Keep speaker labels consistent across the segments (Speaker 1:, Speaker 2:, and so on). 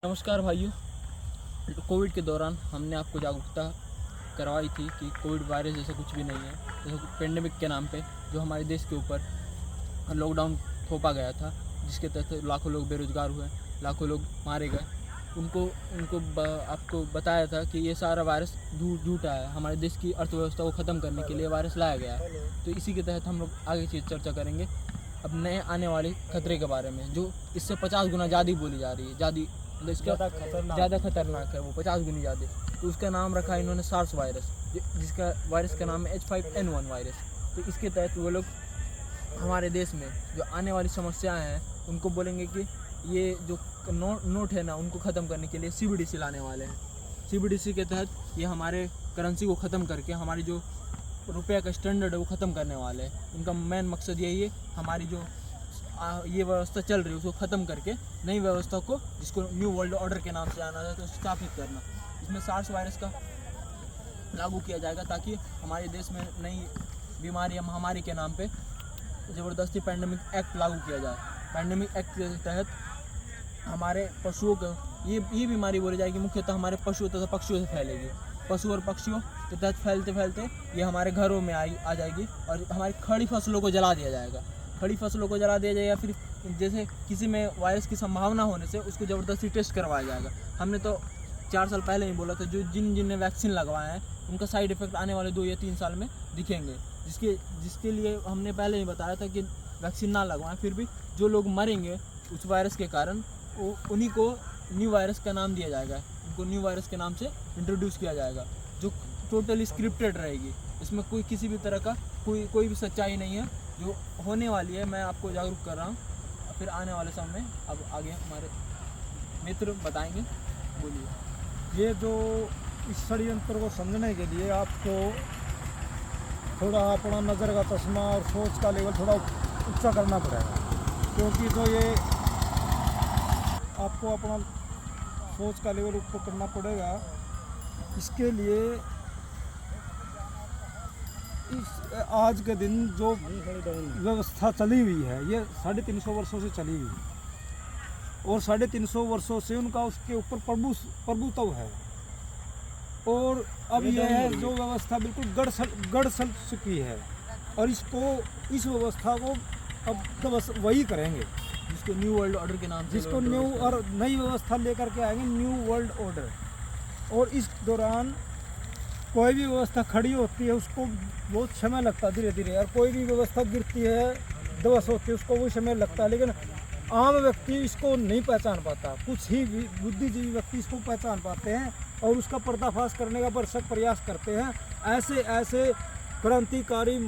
Speaker 1: नमस्कार भाइयों। कोविड के दौरान हमने आपको जागरूकता करवाई थी कि कोविड वायरस जैसा कुछ भी नहीं है। जैसे पेंडेमिक के नाम पे जो हमारे देश के ऊपर लॉकडाउन थोपा गया था, जिसके तहत लाखों लोग बेरोजगार हुए, लाखों लोग मारे गए। उनको उनको आपको बताया था कि ये सारा वायरस झूठा है, हमारे देश की अर्थव्यवस्था को ख़त्म करने के लिए वायरस लाया गया है। तो इसी के तहत हम लोग आगे चीज़ चर्चा करेंगे अब नए आने वाले खतरे के बारे में, जो इससे 50 गुना ज़्यादा बोली जा रही है। मतलब इसका ज़्यादा खतरनाक है, वो 50 गुनी ज़्यादा। तो उसका नाम रखा है इन्होंने सार्स वायरस, जिसका वायरस का नाम है H5N1 वायरस। तो इसके तहत वो लोग हमारे देश में जो आने वाली समस्याएं हैं उनको बोलेंगे कि ये जो नोट है ना, उनको ख़त्म करने के लिए CBDC लाने वाले हैं। CBDC के तहत ये हमारे करेंसी को ख़त्म करके हमारी जो रुपये का स्टैंडर्ड है वो ख़त्म करने वाले हैं। उनका मेन मकसद यही है, हमारी जो ये व्यवस्था चल रही है उसको ख़त्म करके नई व्यवस्था को, जिसको न्यू वर्ल्ड ऑर्डर के नाम से जाना जाता है, तो स्थापित करना। इसमें सार्स वायरस का लागू किया जाएगा ताकि हमारे देश में नई बीमारी या महामारी के नाम पे ज़बरदस्ती पैंडेमिक एक्ट लागू किया जाए। पैंडेमिक एक्ट के तहत हमारे पशुओं को ये बीमारी बोली जाएगी, मुख्यतः हमारे पशुओं तथा पक्षियों से फैलेगी। पशु और पक्षियों के तहत फैलते फैलते ये हमारे घरों में आ जाएगी और हमारी खड़ी फसलों को जला दिया जाएगा। खड़ी फसलों को जला दिया जाएगा, फिर जैसे किसी में वायरस की संभावना होने से उसको ज़बरदस्ती टेस्ट करवाया जाएगा। हमने तो 4 साल पहले ही बोला था, जो जिन ने वैक्सीन लगवाए हैं उनका साइड इफ़ेक्ट आने वाले 2 या 3 साल में दिखेंगे, जिसके लिए हमने पहले ही बताया था कि वैक्सीन ना लगवाएं। फिर भी जो लोग मरेंगे उस वायरस के कारण, उन्हीं को न्यू वायरस का नाम दिया जाएगा, उनको न्यू वायरस के नाम से इंट्रोड्यूस किया जाएगा, जो टोटली स्क्रिप्टेड रहेगी। इसमें कोई किसी भी तरह का कोई भी सच्चाई नहीं है। जो होने वाली है मैं आपको जागरूक कर रहा हूँ। फिर आने वाले समय में अब आगे हमारे मित्र बताएंगे। बोलिए।
Speaker 2: ये जो इस षड्यंत्र को समझने के लिए आपको थोड़ा अपना नज़र का चश्मा और सोच का लेवल थोड़ा ऊंचा करना पड़ेगा, क्योंकि जो ये आपको अपना सोच का लेवल ऊपर करना पड़ेगा। इसके लिए इस आज के दिन जो व्यवस्था चली हुई है ये 350 वर्षों से चली हुई है, और 350 वर्षों से उनका उसके ऊपर प्रभुत्व है। और अब यह है जो व्यवस्था बिल्कुल गड़ सल चुकी है, और इस व्यवस्था को अब तो बस वही करेंगे
Speaker 1: जिसको न्यू वर्ल्ड ऑर्डर के नाम से,
Speaker 2: जिसको न्यू और नई व्यवस्था लेकर के आएंगे, न्यू वर्ल्ड ऑर्डर। और इस दौरान कोई भी व्यवस्था खड़ी होती है उसको बहुत समय लगता है धीरे धीरे, और कोई भी व्यवस्था गिरती है, दिवस होती है, उसको भी समय लगता है। लेकिन आम व्यक्ति इसको नहीं पहचान पाता, कुछ ही बुद्धिजीवी व्यक्ति इसको पहचान पाते हैं और उसका पर्दाफाश करने का भरसक प्रयास करते हैं। ऐसे ऐसे क्रांतिकारी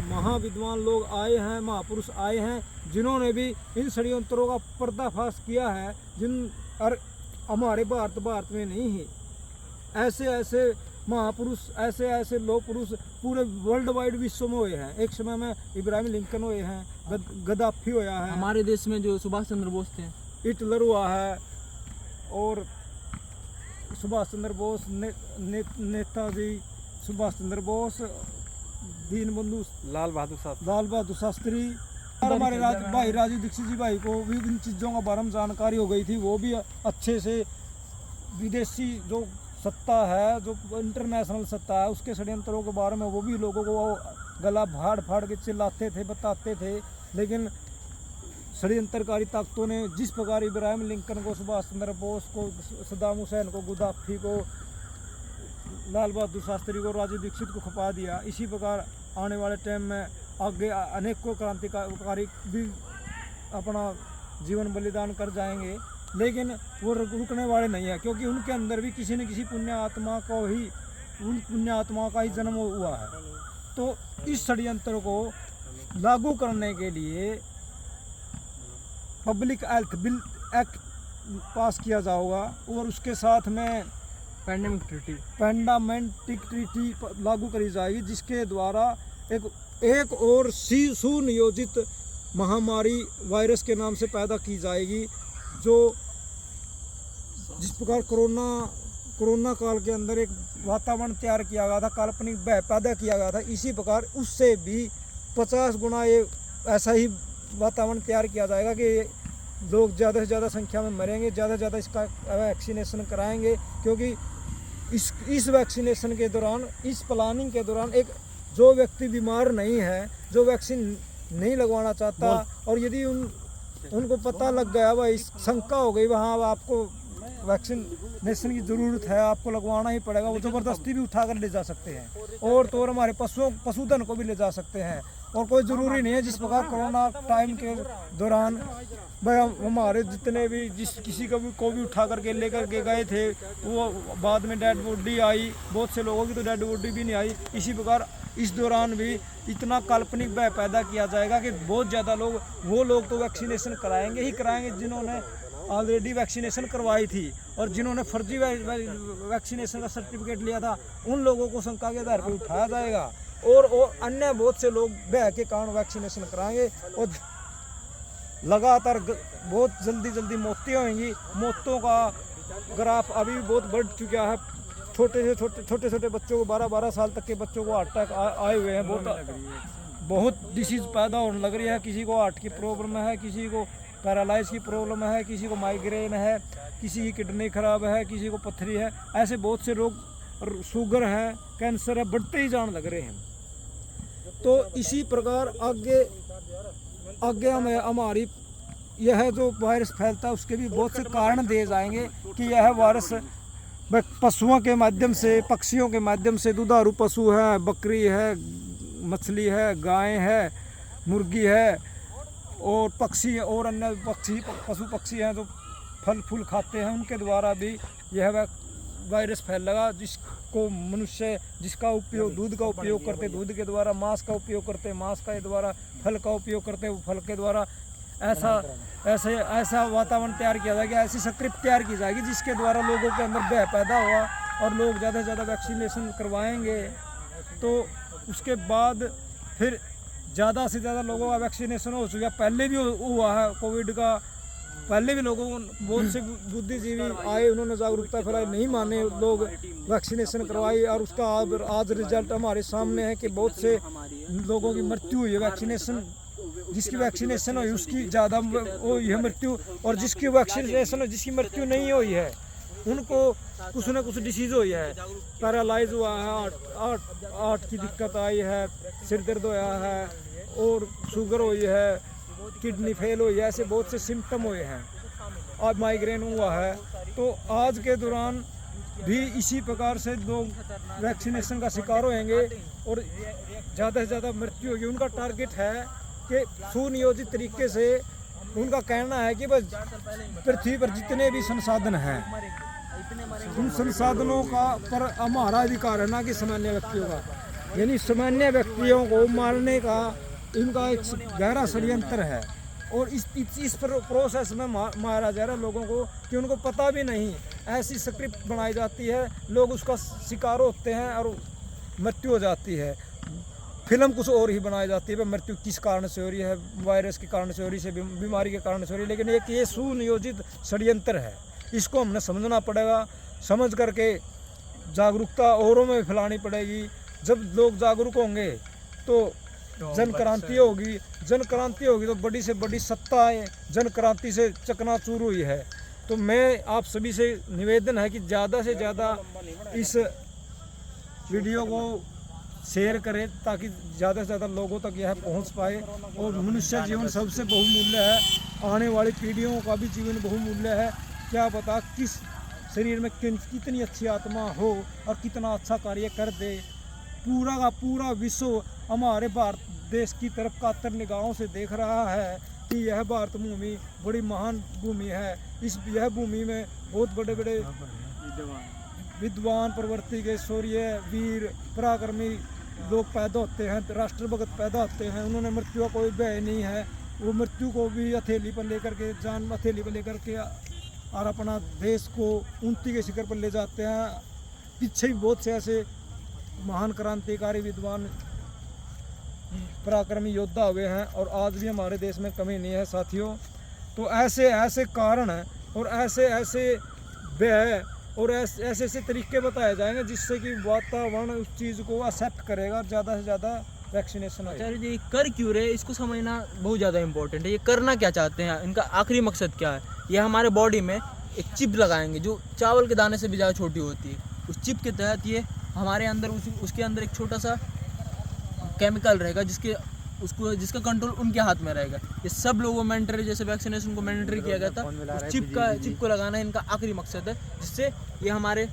Speaker 2: महाविद्वान लोग आए हैं, महापुरुष आए हैं, जिन्होंने भी इन षड्यंत्रों का पर्दाफाश किया है, और हमारे भारत में नहीं है। ऐसे ऐसे महापुरुष, ऐसे ऐसे लोग पुरुष पूरे वर्ल्ड वाइड विश्व में हुए हैं। एक समय में इब्राहिम लिंकन हुए हैं, गद्दाफी हुआ है,
Speaker 1: हमारे देश में जो सुभाष चंद्र बोस थे,
Speaker 2: हिटलर हुआ है, और सुभाष चंद्र बोस, नेताजी सुभाष चंद्र बोस, दीनबंधु लाल बहादुर शास्त्री, और हमारे भाई राजीव दीक्षित जी भाई को भी इन चीज़ों का बारे में जानकारी हो गई थी। वो भी अच्छे से विदेशी जो सत्ता है, जो इंटरनेशनल सत्ता है, उसके षड्यंत्रों के बारे में वो भी लोगों को गला फाड़ के चिल्लाते थे, बताते थे। लेकिन षड्यंत्रकारी ताकतों ने जिस प्रकार इब्राहिम लिंकन को, सुभाष चंद्र बोस को, सद्दाम हुसैन को, गद्दाफी को, लाल बहादुर शास्त्री को, राजीव दीक्षित को खपा दिया, इसी प्रकार आने वाले टाइम में आगे अनेकों क्रांतिकारी भी अपना जीवन बलिदान कर जाएंगे। लेकिन वो रुकने वाले नहीं है, क्योंकि उनके अंदर भी किसी न किसी पुण्य आत्मा का ही जन्म हुआ है। तो इस षड्यंत्र को लागू करने के लिए पब्लिक हेल्थ बिल एक्ट पास किया जाएगा, और उसके साथ में पैंडेमिक ट्रीटी लागू करी जाएगी, जिसके द्वारा एक और सुनियोजित महामारी वायरस के नाम से पैदा की जाएगी। जो जिस प्रकार कोरोना काल के अंदर एक वातावरण तैयार किया गया था, काल्पनिक भय पैदा किया गया था, इसी प्रकार उससे भी 50 गुना ये ऐसा ही वातावरण तैयार किया जाएगा कि लोग ज़्यादा से ज़्यादा संख्या में मरेंगे, ज़्यादा से ज़्यादा इसका वैक्सीनेशन कराएंगे, क्योंकि इस वैक्सीनेशन के दौरान, इस प्लानिंग के दौरान एक जो व्यक्ति बीमार नहीं है, जो वैक्सीन नहीं लगवाना चाहता, और यदि उनको पता लग गया, वह शंका हो गई वहाँ आपको वैक्सीनेशन की ज़रूरत है, आपको लगवाना ही पड़ेगा, वो ज़बरदस्ती भी उठा कर ले जा सकते हैं, और तो और हमारे पशुधन को भी ले जा सकते हैं। और कोई ज़रूरी नहीं है जिस प्रकार कोरोना टाइम के दौरान भाई हमारे जितने भी किसी को भी उठा करके लेकर के गए थे, वो बाद में डेड बॉडी आई, बहुत से लोगों की तो डेड बॉडी भी नहीं आई। इसी प्रकार इस दौरान भी इतना काल्पनिक भय पैदा किया जाएगा कि बहुत ज़्यादा वो लोग तो वैक्सीनेशन कराएंगे ही कराएंगे जिन्होंने ऑलरेडी वैक्सीनेशन करवाई थी, और जिन्होंने फर्जी वैक्सीनेशन का सर्टिफिकेट लिया था, उन लोगों को शंका के आधार पर उठाया जाएगा, और अन्य बहुत से लोग भय के कारण वैक्सीनेशन कराएंगे, और लगातार बहुत जल्दी मौतें होंगी। मौतों का ग्राफ अभी भी बहुत बढ़ चुका है। छोटे बच्चों को 12 साल तक के बच्चों को हार्ट अटैक आए हुए हैं, बहुत डिसीज़ पैदा होने लग रही है। किसी को हार्ट की प्रॉब्लम है, किसी को पैरालाइज की प्रॉब्लम है, किसी को माइग्रेन है, किसी की किडनी खराब है, किसी को पथरी है, ऐसे बहुत से रोग, शुगर है, कैंसर है, बढ़ते ही जाने लग रहे हैं। तो इसी प्रकार आगे हमारी यह जो वायरस फैलता है उसके भी बहुत से कारण दिए जाएंगे कि यह वायरस पशुओं के माध्यम से, पक्षियों के माध्यम से, दुधारू पशु है, बकरी है, मछली है, गाय है, मुर्गी है, और पक्षी और अन्य पशु पक्षी हैं जो फल फूल खाते हैं, उनके द्वारा भी यह वायरस फैलेगा। जिसको मनुष्य जिसका उपयोग दूध का उपयोग करते, दूध के द्वारा मांस का उपयोग करते, मांस के द्वारा फल का उपयोग करते, फल के द्वारा ऐसा वातावरण तैयार किया जाएगा, ऐसी स्क्रिप्ट तैयार की जाएगी जिसके द्वारा लोगों के अंदर भय पैदा हुआ, और लोग ज़्यादा से ज़्यादा वैक्सीनेशन करवाएंगे। तो उसके बाद फिर ज़्यादा से ज़्यादा लोगों का वैक्सीनेशन हो चुका, पहले भी हुआ है कोविड का, पहले भी लोगों को बहुत से बुद्धिजीवी आए, उन्होंने जागरूकता फैलाई, नहीं माने लोग, वैक्सीनेशन करवाई, और उसका आज रिजल्ट हमारे सामने है कि बहुत से लोगों की मृत्यु हुई है। वैक्सीनेशन जिसकी वैक्सीनेशन हुई उसकी ज़्यादा हुई है मृत्यु, और जिसकी वैक्सीनेशन हुई जिसकी मृत्यु नहीं हुई है उनको कुछ ना कुछ डिसीज़ हुई है, पैरालाइज हुआ है, हार्ट की दिक्कत आई है, सिर दर्द होया है, और शुगर हुई है, किडनी फेल हुई है, ऐसे बहुत से सिम्टम हुए हैं, और माइग्रेन हुआ है। तो आज के दौरान भी इसी प्रकार से लोग वैक्सीनेशन का शिकार होंगे, और ज़्यादा से ज़्यादा मृत्यु होगी। उनका टारगेट है कि सुनियोजित तरीके से, उनका कहना है कि बस पृथ्वी पर जितने भी संसाधन हैं, उन संसाधनों का पर हमारा अधिकार है, ना कि सामान्य व्यक्तियों का। यानी सामान्य व्यक्तियों को मारने का इनका एक गहरा षड्यंत्र है, और इस प्रोसेस में मारा जा रहा है लोगों को कि उनको पता भी नहीं। ऐसी स्क्रिप्ट बनाई जाती है, लोग उसका शिकार होते हैं और मृत्यु हो जाती है। फिल्म कुछ और ही बनाई जाती है, मृत्यु किस कारण से हो रही है, वायरस के कारण से हो रही है, बीमारी के कारण से हो रही है, लेकिन ये सुनियोजित षड्यंत्र है। इसको हमने समझना पड़ेगा, समझ करके जागरूकता औरों में फैलानी पड़ेगी। जब लोग जागरूक होंगे तो जन क्रांति होगी, तो बड़ी से बड़ी सत्ता है, जन क्रांति से चकनाचूर हुई है। तो मैं आप सभी से निवेदन है कि ज़्यादा से ज़्यादा इस वीडियो को शेयर करें, ताकि ज़्यादा से ज़्यादा लोगों तक यह पहुंच पाए। और मनुष्य जीवन सबसे बहुमूल्य है, आने वाली पीढ़ियों का भी जीवन बहुमूल्य है। क्या पता किस शरीर में कितनी अच्छी आत्मा हो और कितना अच्छा कार्य कर दे। पूरा का पूरा विश्व हमारे भारत देश की तरफ कातर निगाहों से देख रहा है कि यह भारत भूमि बड़ी महान भूमि है। यह भूमि में बहुत बड़े बड़े विद्वान, प्रवृत्ति के शौर्य, वीर, पराक्रमी लोग पैदा होते हैं, राष्ट्रभक्त पैदा होते हैं। उन्होंने मृत्यु का कोई भय नहीं है, वो मृत्यु को भी हथेली पर लेकर के, जान हथेली पर लेकर के, और अपना देश को उन्नति के शिखर पर ले जाते हैं। पीछे भी बहुत से ऐसे महान क्रांतिकारी, विद्वान, पराक्रमी योद्धा हुए हैं, और आज भी हमारे देश में कमी नहीं है साथियों। तो ऐसे ऐसे कारण हैं, और ऐसे ऐसे व्यय, और ऐसे ऐसे तरीके बताए जाएंगे जिससे कि वातावरण उस चीज़ को एक्सेप्ट करेगा और ज़्यादा से ज़्यादा वैक्सीनेशन हो जाए।
Speaker 1: आचार्य जी कर क्यों रहे, इसको समझना बहुत ज़्यादा इंपॉर्टेंट है। ये करना क्या चाहते हैं, इनका आखिरी मकसद क्या है? ये हमारे बॉडी में एक चिप लगाएंगे जो चावल के दाने से भी ज़्यादा छोटी होती है। उस चिप के तहत ये हमारे अंदर उसके अंदर एक छोटा सा केमिकल रहेगा जिसका कंट्रोल उनके हाथ में रहेगा। ये सब लोगों को मैंडेटरी, जैसे वैक्सीनेशन को मैंडेटरी किया गया था, उस चिप को लगाना इनका आखिरी मकसद है, जिससे ये हमारे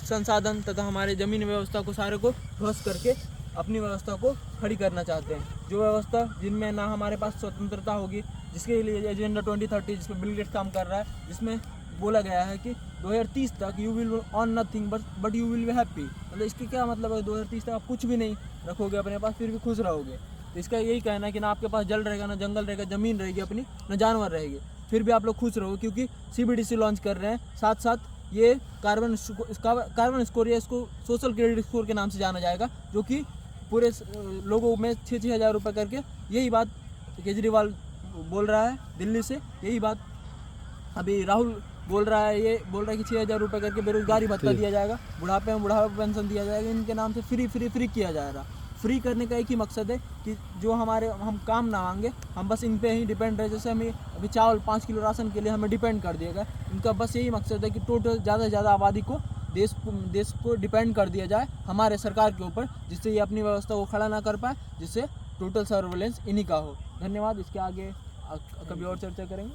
Speaker 1: संसाधन तथा हमारे ज़मीन व्यवस्था को सारे को ध्वस्त करके अपनी व्यवस्था को खड़ी करना चाहते हैं। जो व्यवस्था जिनमें ना हमारे पास स्वतंत्रता होगी, जिसके लिए एजेंडा 2030 जिसमें बिल गेट्स काम कर रहा है, जिसमें बोला गया है कि 2030 तक you will on nothing but you will be happy. मतलब इसके क्या मतलब है, 2030 तक आप कुछ भी नहीं रखोगे अपने पास, फिर भी खुश रहोगे। तो इसका यही कहना है कि ना आपके पास जल रहेगा, ना जंगल रहेगा, ज़मीन रहेगी अपनी, ना जानवर रहेंगे, फिर भी आप लोग खुश रहोगे, क्योंकि CBDC लॉन्च कर रहे हैं। साथ साथ ये कार्बन स्कोर या इसको सोशल क्रेडिट स्कोर के नाम से जाना जाएगा, जो कि पूरे लोगों में 6-6 हज़ार रुपये करके, यही बात केजरीवाल बोल रहा है दिल्ली से, यही बात अभी राहुल बोल रहा है। ये बोल रहा है कि 6 हज़ार रुपये करके बेरोजगारी भत्ता दिया जाएगा, बुढ़ापे में बुढ़ापा पेंशन दिया जाएगा, इनके नाम से फ्री किया जाएगा। फ्री करने का एक ही मकसद है कि जो हम काम ना मांगे, हम बस इन पे ही डिपेंड रहे। जैसे हमें अभी चावल 5 किलो राशन के लिए हमें डिपेंड कर दिया गया, इनका बस यही मकसद है कि टोटल ज़्यादा से ज़्यादा आबादी को देश को डिपेंड कर दिया जाए हमारे सरकार के ऊपर, जिससे ये अपनी व्यवस्था को खड़ा ना कर पाए, जिससे टोटल सर्वेलेंस इन्हीं का हो। धन्यवाद। इसके आगे कभी और चर्चा करेंगे।